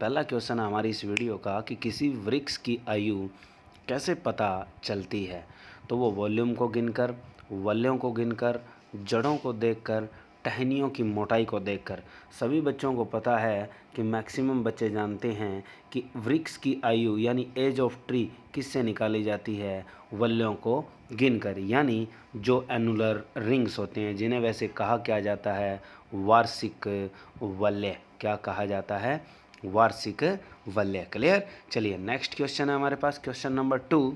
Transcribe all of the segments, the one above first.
पहला क्वेश्चन है हमारी इस वीडियो का कि किसी वृक्ष की आयु कैसे पता चलती है। तो वो वॉल्यूम को गिनकर, वलयों को गिनकर, जड़ों को देखकर, टहनियों की मोटाई को देखकर। सभी बच्चों को पता है कि मैक्सिमम बच्चे जानते हैं कि वृक्ष की आयु यानी एज ऑफ ट्री किससे निकाली जाती है, वलयों को गिनकर, यानी जो एनुलर रिंग्स होते हैं जिन्हें वैसे कहा क्या जाता है, वार्षिक वलय। क्या कहा जाता है, वार्षिक वलय। क्लियर। चलिए नेक्स्ट क्वेश्चन है हमारे पास, क्वेश्चन नंबर 2।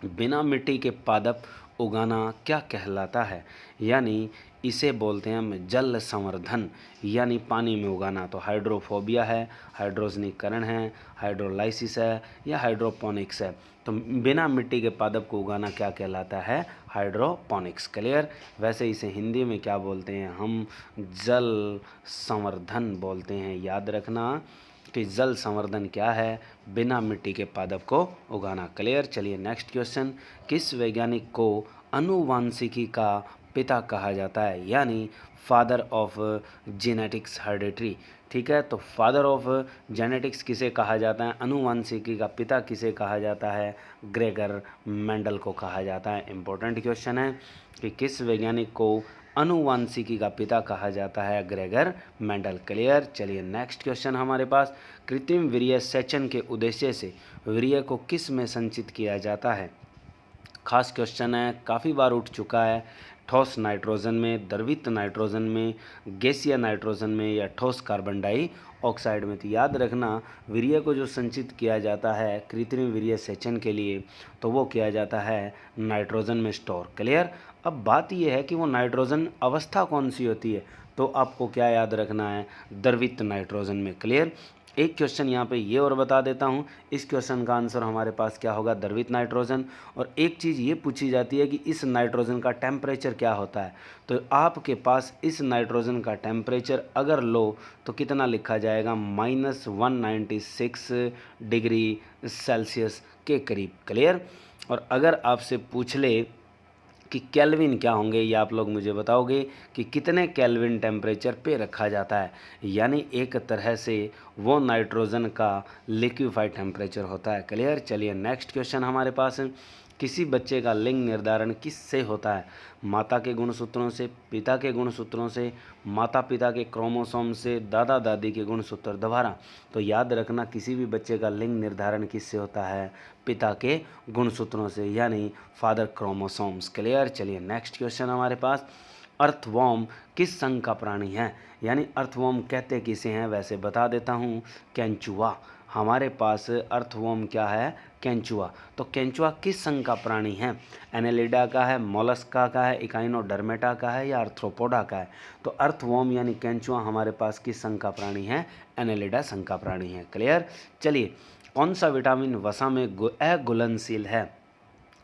बिना मिट्टी के पादप उगाना क्या कहलाता है, यानी इसे बोलते हैं हम जल संवर्धन, यानी पानी में उगाना। तो हाइड्रोफोबिया है, हाइड्रोजनीकरण है, हाइड्रोलाइसिस है या हाइड्रोपोनिक्स है। तो बिना मिट्टी के पादप को उगाना क्या कहलाता है, हाइड्रोपोनिक्स। क्लियर। वैसे इसे हिंदी में क्या बोलते हैं, हम जल संवर्धन बोलते हैं। याद रखना कि जल संवर्धन क्या है, बिना मिट्टी के पादप को उगाना। क्लियर। चलिए नेक्स्ट क्वेश्चन। किस वैज्ञानिक को आनुवांशिकी का पिता कहा जाता है, यानी फादर ऑफ जेनेटिक्स हेरिडिटी। ठीक है, तो फादर ऑफ जेनेटिक्स किसे कहा जाता है, आनुवांशिकी का पिता किसे कहा जाता है, ग्रेगर मेंडल को कहा जाता है। इंपॉर्टेंट क्वेश्चन है कि किस वैज्ञानिक को आनुवांशिकी का पिता कहा जाता है, ग्रेगर मेंडल। क्लियर। चलिए नेक्स्ट क्वेश्चन हमारे पास। कृत्रिम वीर्य सेचन के उद्देश्य से वीर्य को किस में संचित किया जाता है। खास क्वेश्चन है, काफ़ी बार उठ चुका है। ठोस नाइट्रोजन में, द्रवित नाइट्रोजन में, गैसीय नाइट्रोजन में या ठोस कार्बन डाइऑक्साइड में। तो याद रखना, वीर्य को जो संचित किया जाता है कृत्रिम वीर्य सेचन के लिए, तो वो किया जाता है नाइट्रोजन में स्टोर। क्लियर। अब बात यह है कि वो नाइट्रोजन अवस्था कौन सी होती है, तो आपको क्या याद रखना है, द्रवित नाइट्रोजन में। क्लियर। एक क्वेश्चन यहाँ पे ये और बता देता हूँ, इस क्वेश्चन का आंसर हमारे पास क्या होगा, द्रवित नाइट्रोजन। और एक चीज़ ये पूछी जाती है कि इस नाइट्रोजन का टेम्परेचर क्या होता है। तो आपके पास इस नाइट्रोजन का टेम्परेचर अगर लो तो कितना लिखा जाएगा, -196 डिग्री सेल्सियस के करीब। क्लियर। और अगर आपसे पूछ ले कि केल्विन क्या होंगे, ये आप लोग मुझे बताओगे कि कितने केल्विन टेम्परेचर पे रखा जाता है, यानी एक तरह से वो नाइट्रोजन का लिक्विफाइड टेम्परेचर होता है। क्लियर। चलिए नेक्स्ट क्वेश्चन हमारे पास है। किसी बच्चे का लिंग निर्धारण किससे होता है, माता के गुणसूत्रों से, पिता के गुणसूत्रों से, माता पिता के क्रोमोसोम से, दादा दादी के गुणसूत्र। दोबारा, तो याद रखना किसी भी बच्चे का लिंग निर्धारण किससे होता है, पिता के गुणसूत्रों से, यानी फादर क्रोमोसोम्स। क्लियर। चलिए नेक्स्ट क्वेश्चन हमारे पास। अर्थवॉर्म किस संघ का प्राणी है, यानी अर्थवॉर्म कहते किसे हैं, वैसे बता देता हूँ, केंचुआ। हमारे पास अर्थवॉर्म क्या है, केंचुआ। तो केंचुआ किस संघ का प्राणी है, एनेलिडा का है, मोलस्का का है, इकाइनोडर्मेटा का है या आर्थ्रोपोडा का है। तो अर्थवॉर्म यानी केंचुआ हमारे पास किस संघ का प्राणी है, एनेलिडा संघ का प्राणी है। क्लियर। चलिए, कौन सा विटामिन वसा में अघुलनशील है।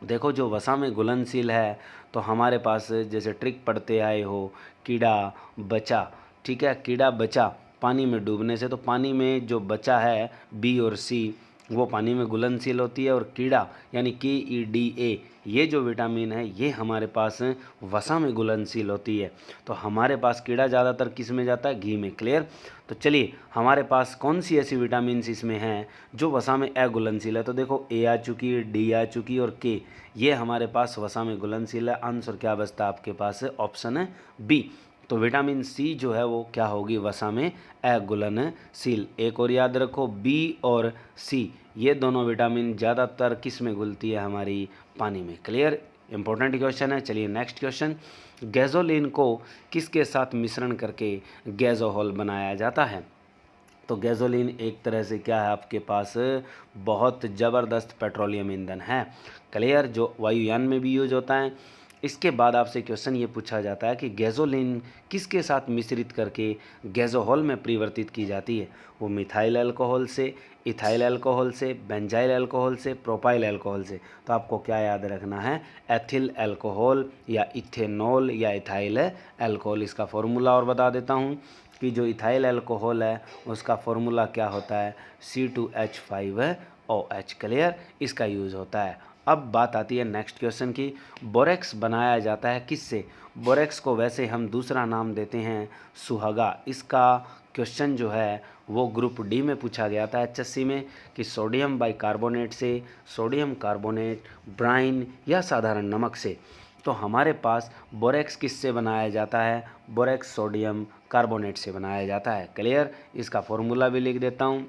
देखो, जो वसा में घुलनशील है तो हमारे पास जैसे ट्रिक पढ़ते आए हो, कीड़ा बचा। ठीक है, कीड़ा बचा पानी में डूबने से, तो पानी में जो बचा है बी और सी वो पानी में घुलनशील होती है, और कीड़ा यानी KEDA ये जो विटामिन है ये हमारे पास वसा में घुलनशील होती है। तो हमारे पास कीड़ा ज़्यादातर किस में जाता है, घी में। क्लियर। तो चलिए, हमारे पास कौन सी ऐसी विटामिन इसमें हैं जो वसा में अघुलनशील है। तो देखो, A आ चुकी है, D आ चुकी है और K, ये हमारे पास वसा में घुलनशील है। आंसर क्या बचता है आपके पास, ऑप्शन है बी। तो विटामिन सी जो है वो क्या होगी, वसा में अघुलनशील। एक और याद रखो, बी और सी ये दोनों विटामिन ज़्यादातर किस में घुलती है, हमारी पानी में। क्लियर। इंपॉर्टेंट क्वेश्चन है। चलिए नेक्स्ट क्वेश्चन। गैसोलीन को किसके साथ मिश्रण करके गैसोहॉल बनाया जाता है। तो गैसोलीन एक तरह से क्या है, आपके पास बहुत ज़बरदस्त पेट्रोलियम ईंधन है। क्लियर। जो वायुयान में भी यूज होता है। इसके बाद आपसे क्वेश्चन ये पूछा जाता है कि गैसोलीन किसके साथ मिश्रित करके गैसोहॉल में परिवर्तित की जाती है। वो मिथाइल अल्कोहल से, इथाइल अल्कोहल से, बेंजाइल अल्कोहल से, प्रोपाइल अल्कोहल से। तो आपको क्या याद रखना है, एथिल अल्कोहल या इथेनॉल या इथाइल अल्कोहल। इसका फॉर्मूला और बता देता हूँ कि जो इथाइल अल्कोहल है उसका फॉर्मूला क्या होता है, C2H5OH। क्लियर। इसका यूज़ होता है। अब बात आती है नेक्स्ट क्वेश्चन की। बोरेक्स बनाया जाता है किससे। बोरेक्स को वैसे हम दूसरा नाम देते हैं सुहागा। इसका क्वेश्चन जो है वो ग्रुप डी में पूछा गया था एचएससी में कि सोडियम बाइकार्बोनेट से, सोडियम कार्बोनेट, ब्राइन या साधारण नमक से। तो हमारे पास बोरेक्स किससे बनाया जाता है? बोरेक्स सोडियम कार्बोनेट से बनाया जाता है। क्लियर? इसका फॉर्मूला भी लिख देता हूँ,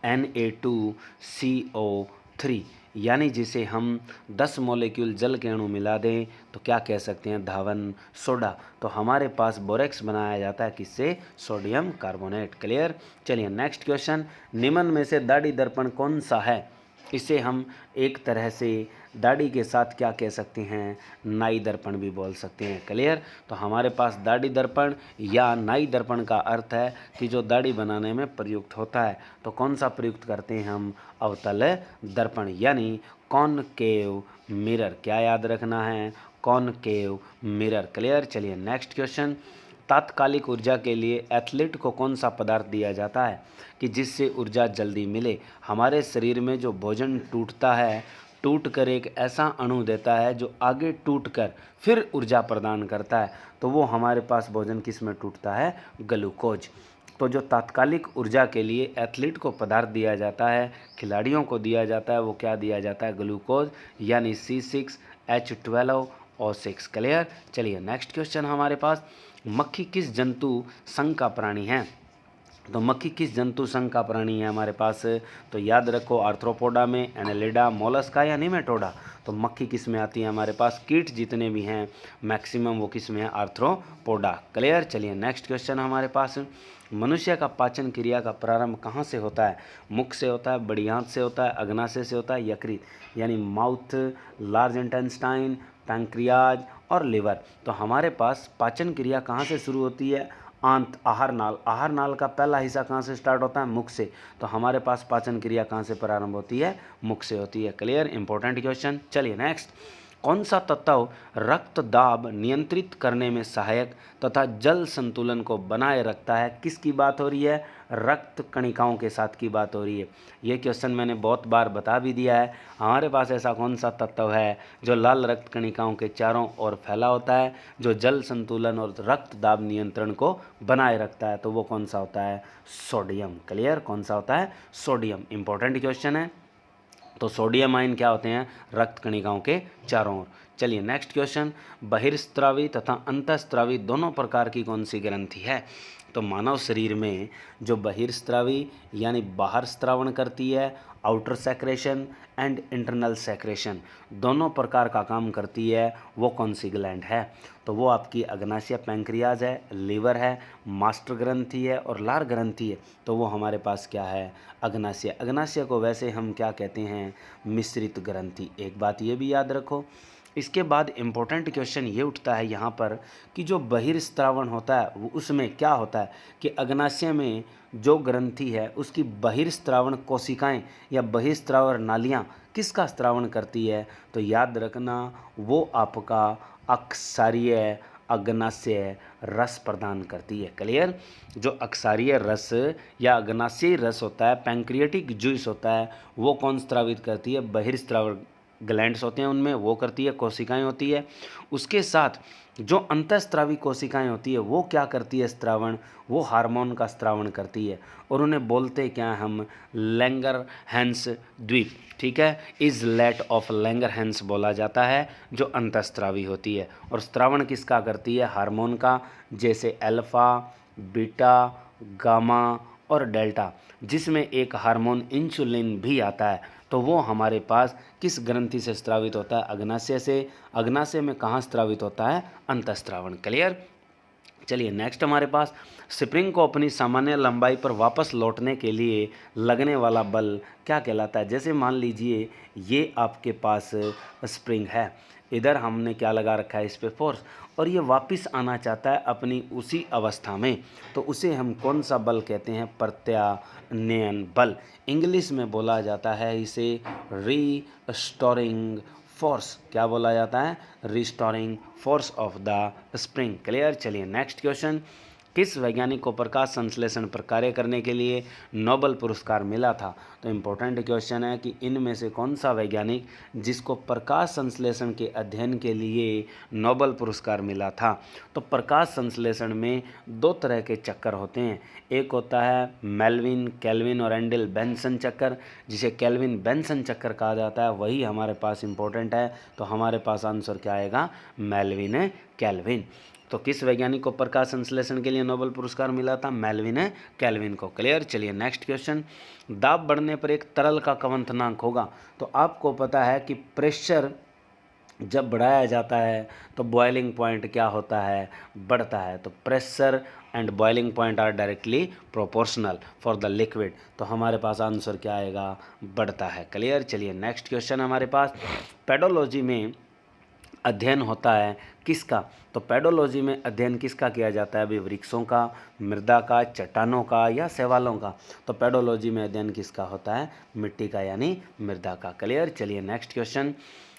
Na2CO3, यानी जिसे हम 10 मॉलिक्यूल जल के अणु मिला दें तो क्या कह सकते हैं? धावन सोडा। तो हमारे पास बोरेक्स बनाया जाता है किससे? Sodium carbonate. क्लियर? चलिए नेक्स्ट क्वेश्चन, निम्न में से दाढ़ी दर्पण कौन सा है? इसे हम एक तरह से दाढ़ी के साथ क्या कह सकते हैं? नाई दर्पण भी बोल सकते हैं। क्लियर? तो हमारे पास दाढ़ी दर्पण या नाई दर्पण का अर्थ है कि जो दाढ़ी बनाने में प्रयुक्त होता है। तो कौन सा प्रयुक्त करते हैं हम? अवतल दर्पण यानी कॉनकेव मिरर। क्या याद रखना है? Concave mirror. क्लियर? चलिए नेक्स्ट क्वेश्चन, तात्कालिक ऊर्जा के लिए एथलीट को कौन सा पदार्थ दिया जाता है कि जिससे ऊर्जा जल्दी मिले? हमारे शरीर में जो भोजन टूटता है, टूट कर एक ऐसा अणु देता है जो आगे टूट कर फिर ऊर्जा प्रदान करता है। तो वो हमारे पास भोजन किस में टूटता है? ग्लूकोज। तो जो तात्कालिक ऊर्जा के लिए एथलीट को पदार्थ दिया जाता है, खिलाड़ियों को दिया जाता है, वो क्या दिया जाता है? ग्लूकोज, यानी C6H12O6। क्लियर? चलिए नेक्स्ट क्वेश्चन हमारे पास, मक्खी किस जंतु संघ का प्राणी है? तो मक्खी किस जंतु संघ का प्राणी है हमारे पास? तो याद रखो, आर्थ्रोपोडा में, एनेलिडा, मोलस्का या निमेटोडा। तो मक्खी किस में आती है हमारे पास? कीट जितने भी हैं मैक्सिमम वो किस में है? आर्थ्रोपोडा। क्लियर? चलिए नेक्स्ट क्वेश्चन हमारे पास, मनुष्य का पाचन क्रिया का प्रारंभ कहाँ से होता है? मुख से होता है, बड़ी आंत से होता है, अग्नाशय से होता है, यकृत यानी माउथ, लार्ज इंटेस्टाइन, पैंक्रियाज और लिवर। तो हमारे पास पाचन क्रिया कहाँ से शुरू होती है? आंत, आहार नाल। आहार नाल का पहला हिस्सा कहाँ से स्टार्ट होता है? मुख से। तो हमारे पास पाचन क्रिया कहाँ से प्रारंभ होती है? मुख से होती है। क्लियर? Important question. चलिए नेक्स्ट, कौन सा तत्व रक्त दाब नियंत्रित करने में सहायक तथा जल संतुलन को बनाए रखता है? किसकी बात हो रही है? रक्त कणिकाओं के साथ की बात हो रही है। ये क्वेश्चन मैंने बहुत बार बता भी दिया है। हमारे पास ऐसा कौन सा तत्व है जो लाल रक्त कणिकाओं के चारों ओर फैला होता है, जो जल संतुलन और रक्त दाब नियंत्रण को बनाए रखता है? तो वो कौन सा होता है? सोडियम। क्लियर? कौन सा होता है? सोडियम। इंपॉर्टेंट क्वेश्चन है। तो सोडियम आयन क्या होते हैं? रक्त कणिकाओं के चारों ओर। चलिए नेक्स्ट क्वेश्चन, बहिर्स्त्रावी तथा अंतःस्त्रावी दोनों प्रकार की कौन सी ग्रंथि है? तो मानव शरीर में जो बहिर्स्त्रावी यानी बाहर स्त्रावण करती है, outer secretion and internal secretion, दोनों प्रकार का काम करती है, वो कौन सी ग्लैंड है? तो वो आपकी अग्नाशय पैंक्रियाज है, लीवर है, मास्टर ग्रंथि है और लार ग्रंथि है। तो वो हमारे पास क्या है? अग्नाशय। अग्नाशय को वैसे हम क्या कहते हैं? मिश्रित ग्रंथि। एक बात ये भी याद रखो। इसके बाद इम्पोर्टेंट क्वेश्चन ये उठता है यहाँ पर कि जो बहिर्स्त्रावण होता है वो उसमें क्या होता है कि अग्नाशय में जो ग्रंथि है उसकी बहिर्स्त्रावण कोशिकाएं या बहिर्स्त्रावण नालियाँ किसका स्त्रावण करती है? तो याद रखना, वो आपका अक्षारीय अग्नाशय रस प्रदान करती है। क्लियर? जो अक्षारीय रस या अग्नाशयी रस होता है, पैंक्रियाटिक जूस होता है, वो कौन स्त्रावित करती है? बहिर्स्त्रावण ग्लैंड्स होते हैं उनमें वो करती है, कोशिकाएं होती है। उसके साथ जो अंतःस्त्रावी कोशिकाएं होती है वो क्या करती है? स्त्रावण, वो हार्मोन का स्त्रावण करती है और उन्हें बोलते क्या हम? लैंगरहैंस द्वीप। ठीक है, इजलेट ऑफ लैंगरहैंस बोला जाता है जो अंतःस्त्रावी होती है। और स्त्रावण किसका करती है? हार्मोन का, जैसे अल्फा, बीटा, गामा और डेल्टा, जिसमें एक हार्मोन इंसुलिन भी आता है। तो वो हमारे पास किस ग्रंथि से स्त्रावित होता है? अग्नाशय से। अग्नाशय में कहाँ स्त्रावित होता है? अंतःस्त्रावण। क्लियर? चलिए नेक्स्ट हमारे पास, स्प्रिंग को अपनी सामान्य लंबाई पर वापस लौटने के लिए लगने वाला बल क्या कहलाता है? जैसे मान लीजिए ये आपके पास स्प्रिंग है, इधर हमने क्या लगा रखा है? इस पे फोर्स, और ये वापस आना चाहता है अपनी उसी अवस्था में, तो उसे हम कौन सा बल कहते हैं? प्रत्यानयन बल। इंग्लिश में बोला जाता है इसे रीस्टोरिंग फोर्स। क्या बोला जाता है? Restoring force of the spring. Clear? चलिए नेक्स्ट क्वेश्चन, किस वैज्ञानिक को प्रकाश संश्लेषण पर कार्य करने के लिए नोबेल पुरस्कार मिला था? तो इम्पोर्टेंट क्वेश्चन है कि इनमें से कौन सा वैज्ञानिक जिसको प्रकाश संश्लेषण के अध्ययन के लिए नोबेल पुरस्कार मिला था? तो प्रकाश संश्लेषण में दो तरह के चक्कर होते हैं। एक होता है मेल्विन, केल्विन और एंडल बेंसन चक्कर, जिसे केल्विन बेंसन चक्कर कहा जाता है, वही हमारे पास इम्पोर्टेंट है। तो हमारे पास आंसर क्या आएगा? Melvin kelvin. तो किस वैज्ञानिक को प्रकाश संश्लेषण के लिए नोबेल पुरस्कार मिला था? मेल्विन केल्विन को। क्लियर। चलिए नेक्स्ट क्वेश्चन। दाब बढ़ने पर एक तरल का क्वथनांक होगा। तो आपको पता है कि प्रेशर जब बढ़ाया जाता है तो बॉइलिंग पॉइंट क्या होता है? बढ़ता है। तो pressure and boiling point are directly proportional for the liquid. तो हमारे पास आंसर क्या आएगा? बढ़ता है। क्लियर। चलिए नेक्स्ट क्वेश्चन हमारे पास, पेडोलॉजी में अध्ययन होता है किसका? तो पेडोलॉजी में अध्ययन किसका किया जाता है? अभी वृक्षों का, मृदा का, चट्टानों का या शैवालों का? तो पेडोलॉजी में अध्ययन किसका होता है? मिट्टी का यानी मृदा का। क्लियर। चलिए नेक्स्ट क्वेश्चन।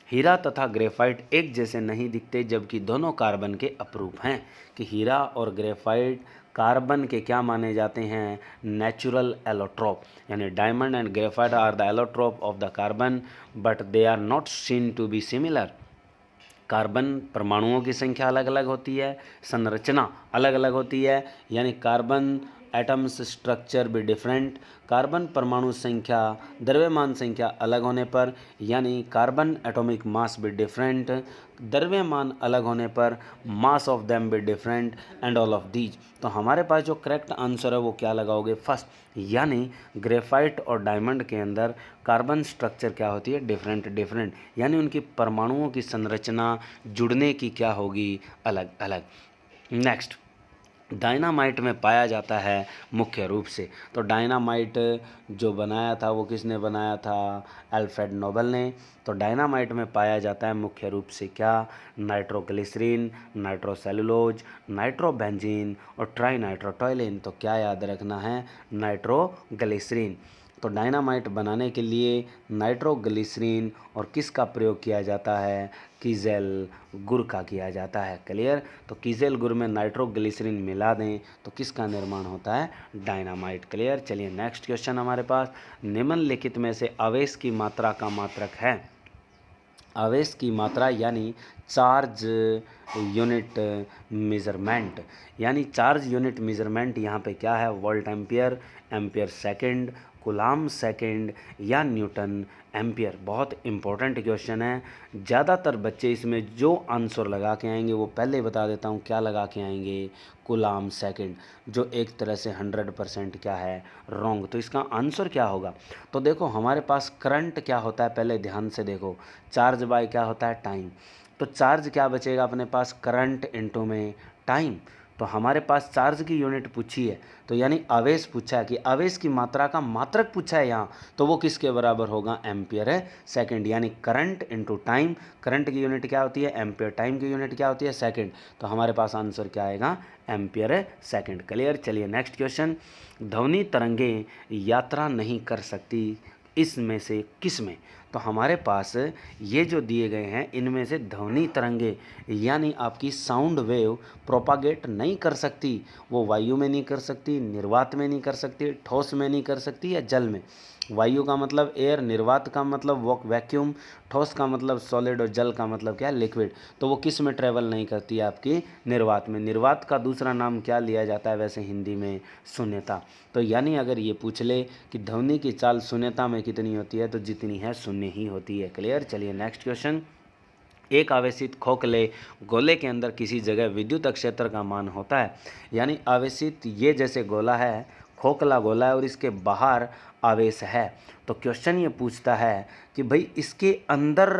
हीरा तथा ग्रेफाइट एक जैसे नहीं दिखते जबकि दोनों कार्बन के अपरूप हैं। कि हीरा और ग्रेफाइट कार्बन के क्या माने जाते हैं? Natural allotrope. यानी diamond and graphite are the allotrope of the carbon but they are not seen to be similar. Carbon परमाणुओं की संख्या अलग अलग होती है, संरचना अलग अलग होती है, यानी कार्बन एटम्स स्ट्रक्चर भी डिफरेंट। कार्बन परमाणु संख्या, द्रव्यमान संख्या अलग होने पर, यानी कार्बन एटॉमिक मास भी डिफरेंट, द्रव्यमान अलग होने पर मास ऑफ देम भी different and all of these. तो हमारे पास जो करेक्ट आंसर है वो क्या लगाओगे? फर्स्ट, यानी ग्रेफाइट और डायमंड के अंदर कार्बन स्ट्रक्चर क्या होती है? डिफरेंट, यानी उनकी परमाणुओं की संरचना जुड़ने की क्या होगी? अलग अलग। नेक्स्ट, डायनामाइट में पाया जाता है मुख्य रूप से। तो डायनामाइट जो बनाया था वो किसने बनाया था? अल्फ्रेड नोबेल ने। तो डायनामाइट में पाया जाता है मुख्य रूप से क्या? नाइट्रोग्लिसरीन, नाइट्रोसेलुलोज, नाइट्रोबेंजीन और ट्राइनाइट्रोटोइलिन। तो क्या याद रखना है? नाइट्रोग्लिसरीन। तो डायनामाइट बनाने के लिए नाइट्रोग्लिसरीन और किसका प्रयोग किया जाता है? कीजेल गुड़ का किया जाता है। क्लियर। तो कीजेल गुड़ में नाइट्रोग्लिसरीन मिला दें तो किसका निर्माण होता है? डायनामाइट। क्लियर। चलिए नेक्स्ट क्वेश्चन हमारे पास, निम्नलिखित में से आवेश की मात्रा का मात्रक है? आवेश की मात्रा यानी चार्ज यूनिट मेजरमेंट, यानी चार्ज यूनिट मेजरमेंट यहाँ पे क्या है? Volt ampere, ampere second, coulomb second या न्यूटन एम्पियर। बहुत इंपॉर्टेंट क्वेश्चन है। ज़्यादातर बच्चे इसमें जो आंसर लगा के आएंगे वो पहले बता देता हूँ क्या लगा के आएंगे? कूलाम सेकंड, जो एक तरह से 100% क्या है? रॉन्ग। तो इसका आंसर क्या होगा? तो देखो हमारे पास करंट क्या होता है, पहले ध्यान से देखो। चार्ज बाय क्या होता है? टाइम। तो चार्ज क्या बचेगा अपने पास? करंट इनटू में टाइम। तो हमारे पास चार्ज की यूनिट पूछी है, तो यानी आवेश पूछा है कि आवेश की मात्रा का मात्रक पूछा है यहाँ, तो वो किसके बराबर होगा? एम्पियर है सेकंड। यानी करंट इनटू टाइम, करंट की यूनिट क्या होती है? एम्पियर, टाइम की यूनिट क्या होती है? सेकंड। तो हमारे पास आंसर क्या आएगा? एम्पियर है सेकंड। क्लियर। चलिए नेक्स्ट क्वेश्चन, ध्वनि तरंगें यात्रा नहीं कर सकती इसमें से किस में? तो हमारे पास ये जो दिए गए हैं इनमें से ध्वनि तरंगे यानी आपकी साउंड वेव प्रोपागेट नहीं कर सकती। वो वायु में नहीं कर सकती, निर्वात में नहीं कर सकती, ठोस में नहीं कर सकती या जल में। वायु का मतलब एयर, निर्वात का मतलब वैक्यूम, ठोस का मतलब सॉलिड और जल का मतलब क्या? लिक्विड। तो वो किस में ट्रेवल नहीं करती है? आपकी निर्वात में। निर्वात का दूसरा नाम क्या लिया जाता है वैसे हिंदी में? शून्यता। तो यानी अगर ये पूछ ले कि ध्वनि की चाल शून्यता में कितनी होती है, तो जितनी है शून्य ही होती है। क्लियर। चलिए नेक्स्ट क्वेश्चन, एक आवेशित खोखले गोले के अंदर किसी जगह विद्युत क्षेत्र का मान होता है। यानी आवेशित ये जैसे गोला है, खोखला गोला है और इसके बाहर आवेश है। तो क्वेश्चन ये पूछता है कि भाई इसके अंदर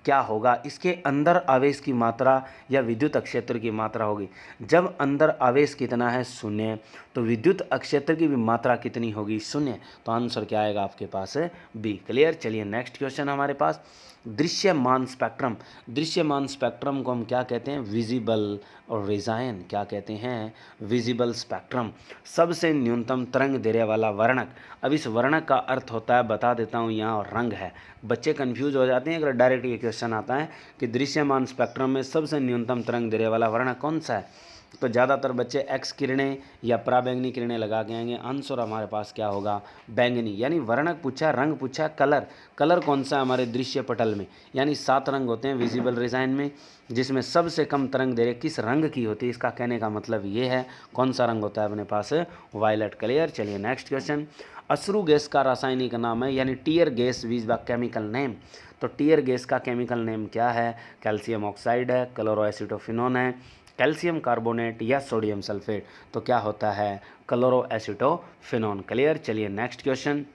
क्या होगा? इसके अंदर आवेश की मात्रा या विद्युत क्षेत्र की मात्रा होगी। जब अंदर आवेश कितना है? शून्य। तो विद्युत क्षेत्र की भी मात्रा कितनी होगी? शून्य। तो आंसर क्या आएगा आपके पास? बी। क्लियर। चलिए नेक्स्ट क्वेश्चन हमारे पास, दृश्यमान स्पेक्ट्रम। दृश्यमान स्पेक्ट्रम को हम क्या कहते हैं? विजिबल और रिजायन। क्या कहते हैं? Visible spectrum. सबसे न्यूनतम तरंग दैर्ध्य वाला वर्णक। अब इस वर्णक का अर्थ होता है, बता देता हूँ यहाँ, रंग है। बच्चे कंफ्यूज हो जाते हैं अगर डायरेक्ट ये क्वेश्चन आता है कि दृश्यमान स्पेक्ट्रम में सबसे न्यूनतम तरंग दैर्ध्य वाला वर्णक कौन सा है? तो ज़्यादातर बच्चे एक्स किरणें या पराबैंगनी किरणें लगा के आएंगे। आंसर हमारे पास क्या होगा, बैंगनी। यानी वर्णक पूछा, रंग पूछा, कलर, कलर कौन सा हमारे दृश्य पटल में, यानी 7 रंग होते हैं विजिबल रिजाइन में, जिसमें सबसे कम तरंग दैर्घ्य किस रंग की होती है, इसका कहने का मतलब ये है। कौन सा रंग होता है अपने पास, वायलेट। क्लियर। चलिए नेक्स्ट क्वेश्चन, अश्रु गैस का रासायनिक नाम है, यानी टीयर गैस वीज व केमिकल नेम। तो टीयर गैस का केमिकल नेम क्या है, कैल्शियम ऑक्साइड है, क्लोरोएसिटोफिनोन है, कैल्शियम कार्बोनेट या सोडियम सल्फेट। तो क्या होता है, क्लोरोएसिटोफिनोन। क्लियर। चलिए नेक्स्ट क्वेश्चन,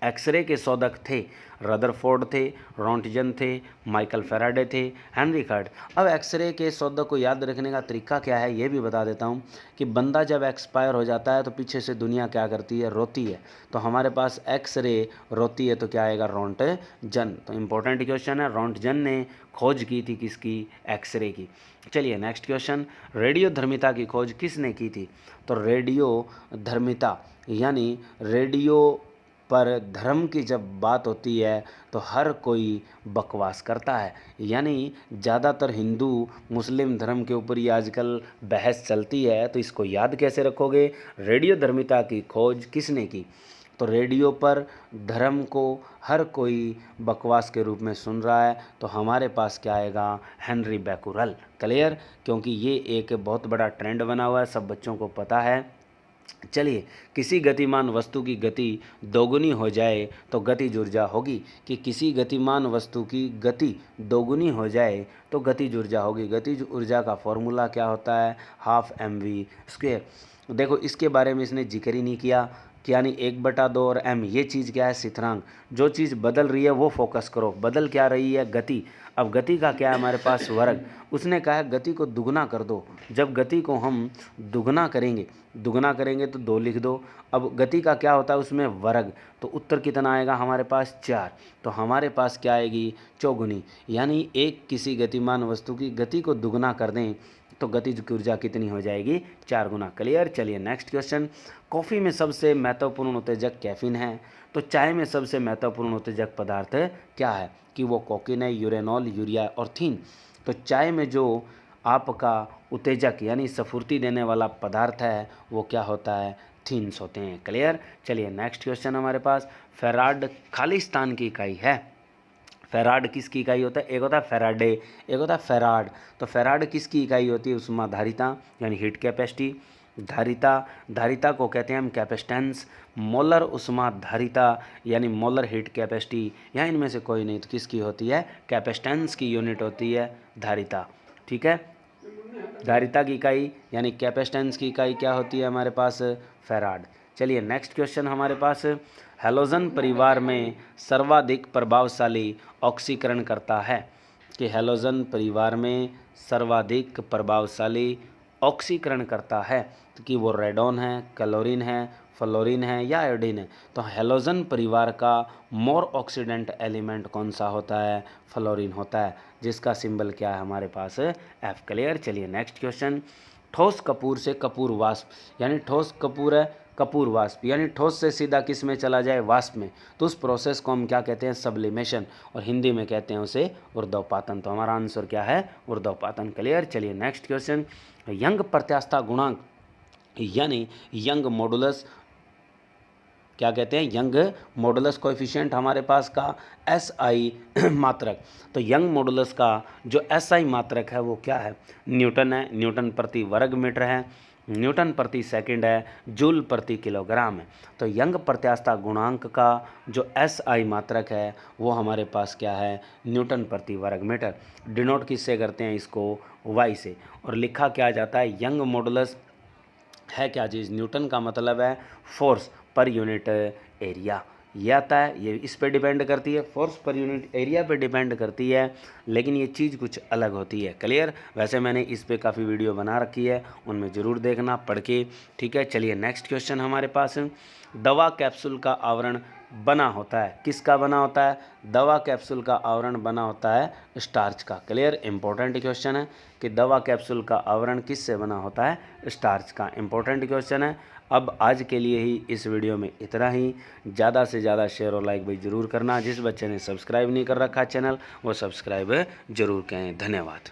एक्सरे के शोधक थे, रदरफोर्ड थे, रोंटगन थे, माइकल फैराडे थे, हेनरी हर्ट। अब एक्सरे के शोधक को याद रखने का तरीका क्या है ये भी बता देता हूँ कि बंदा जब एक्सपायर हो जाता है तो पीछे से दुनिया क्या करती है, रोती है। तो हमारे पास एक्सरे रोती है तो क्या आएगा, रोंटगन। तो इंपॉर्टेंट क्वेश्चन है, रोंटगन ने खोज की थी किसकी, एक्सरे की। चलिए नेक्स्ट क्वेश्चन, रेडियो धर्मिता की खोज किसने की थी। तो रेडियो धर्मिता यानी रेडियो पर धर्म की जब बात होती है तो हर कोई बकवास करता है, यानी ज़्यादातर हिंदू मुस्लिम धर्म के ऊपर ही आजकल बहस चलती है। तो इसको याद कैसे रखोगे, रेडियो धर्मिता की खोज किसने की। तो रेडियो पर धर्म को हर कोई बकवास के रूप में सुन रहा है, तो हमारे पास क्या आएगा, हेनरी बैकुरल। क्लियर। क्योंकि ये एक बहुत बड़ा ट्रेंड बना हुआ है, सब बच्चों को पता है। चलिए, किसी गतिमान वस्तु की गति दोगुनी हो जाए तो गतिज ऊर्जा होगी, कि किसी गतिमान वस्तु की गति दोगुनी हो जाए तो गतिज ऊर्जा होगी। गतिज ऊर्जा का फॉर्मूला क्या होता है, हाफ mv²। देखो इसके बारे में इसने जिक्र ही नहीं किया, कि यानी 1/2 और m, ये चीज़ क्या है, स्थिरांक। जो चीज़ बदल रही है वो फोकस करो, बदल क्या रही है, गति। अब गति का क्या है हमारे पास, वर्ग। उसने कहा है गति को दुगना कर दो। जब गति को हम दुगना करेंगे तो 2 लिख दो। अब गति का क्या होता है उसमें, वर्ग। तो उत्तर कितना आएगा हमारे पास, 4। तो हमारे पास क्या आएगी, चौगुनी। यानी एक किसी गतिमान वस्तु की गति को दुगना कर दें तो गतिज की ऊर्जा कितनी हो जाएगी, 4 गुना। क्लियर। चलिए नेक्स्ट क्वेश्चन, कॉफ़ी में सबसे महत्वपूर्ण उत्तेजक कैफीन है, तो चाय में सबसे महत्वपूर्ण उत्तेजक पदार्थ क्या है, कि वो कोकीन है, यूरेनॉल, यूरिया और थीन। तो चाय में जो आपका उत्तेजक यानी स्फूर्ति देने वाला पदार्थ है वो क्या होता है, थीन्स होते हैं। क्लियर। चलिए नेक्स्ट क्वेश्चन हमारे पास, फैराड खालिस्तान की इकाई है। फैराड किसकी इकाई होता है, एक होता है फैराडे, एक होता है फैराड। तो फैराड किसकी इकाई होती है, ऊष्माधारिता यानी हीट कैपेसिटी। धारिता को कहते हैं हम कैपेसिटेंस। मोलर ऊष्माधारिता यानी मोलर हीट कैपेसिटी, या इनमें से कोई नहीं तो किसकी होती है, कैपेसिटेंस की यूनिट होती है धारिता। ठीक है, धारिता की इकाई यानी कैपेसिटेंस की इकाई क्या होती है हमारे पास, फैराड। चलिए नेक्स्ट क्वेश्चन हमारे पास, हैलोजन परिवार में सर्वाधिक प्रभावशाली ऑक्सीकरण करता है, कि हैलोजन परिवार में सर्वाधिक प्रभावशाली ऑक्सीकरण करता है, तो कि वो रेडॉन है, क्लोरीन है, फ्लोरीन है या आयोडीन है। तो हैलोजन परिवार का मोर ऑक्सीडेंट एलिमेंट कौन सा होता है, फ्लोरीन होता है, जिसका सिंबल क्या है हमारे पास, F। क्लियर। चलिए नेक्स्ट क्वेश्चन, ठोस कपूर से कपूर वाष्प, यानी ठोस कपूर है कपूर वाष्प, यानी ठोस से सीधा किस में चला जाए, वाष्प में, तो उस प्रोसेस को हम क्या कहते हैं, सब्लिमेशन, और हिंदी में कहते हैं उसे ऊर्ध्वपातन। तो हमारा आंसर क्या है, ऊर्ध्वपातन। क्लियर। चलिए नेक्स्ट क्वेश्चन, यंग प्रत्यास्थता गुणांक यानी यंग मॉडुलस क्या कहते हैं, यंग मॉडुलस कोएफिशिएंट हमारे पास का SI मात्रक। तो यंग मॉडुलस का जो SI मात्रक है वो क्या है, न्यूटन है, न्यूटन प्रति वर्ग मीटर है, न्यूटन प्रति सेकंड है, जूल प्रति किलोग्राम है। तो यंग प्रत्यास्थता गुणांक का जो SI मात्रक है वो हमारे पास क्या है, न्यूटन प्रति वर्ग मीटर। डिनोट किससे करते हैं इसको, Y से। और लिखा क्या जाता है, यंग मॉडुलस है क्या चीज़, न्यूटन का मतलब है फोर्स पर यूनिट एरिया, ये आता है, ये इस पे डिपेंड करती है, फोर्स पर यूनिट एरिया पे डिपेंड करती है, लेकिन ये चीज़ कुछ अलग होती है। क्लियर। वैसे मैंने इस पे काफ़ी वीडियो बना रखी है, उनमें ज़रूर देखना पढ़ के। ठीक है। चलिए नेक्स्ट क्वेश्चन हमारे पास, दवा कैप्सूल का आवरण बना होता है, किसका बना होता है, दवा कैप्सूल का आवरण बना होता है स्टार्च का। क्लियर। इंपॉर्टेंट क्वेश्चन है कि दवा कैप्सूल का आवरण किससे बना होता है, स्टार्च का। इंपॉर्टेंट क्वेश्चन है। अब आज के लिए ही इस वीडियो में इतना ही। ज़्यादा से ज़्यादा शेयर और लाइक भाई ज़रूर करना। जिस बच्चे ने सब्सक्राइब नहीं कर रखा चैनल वो सब्सक्राइब ज़रूर करें। धन्यवाद।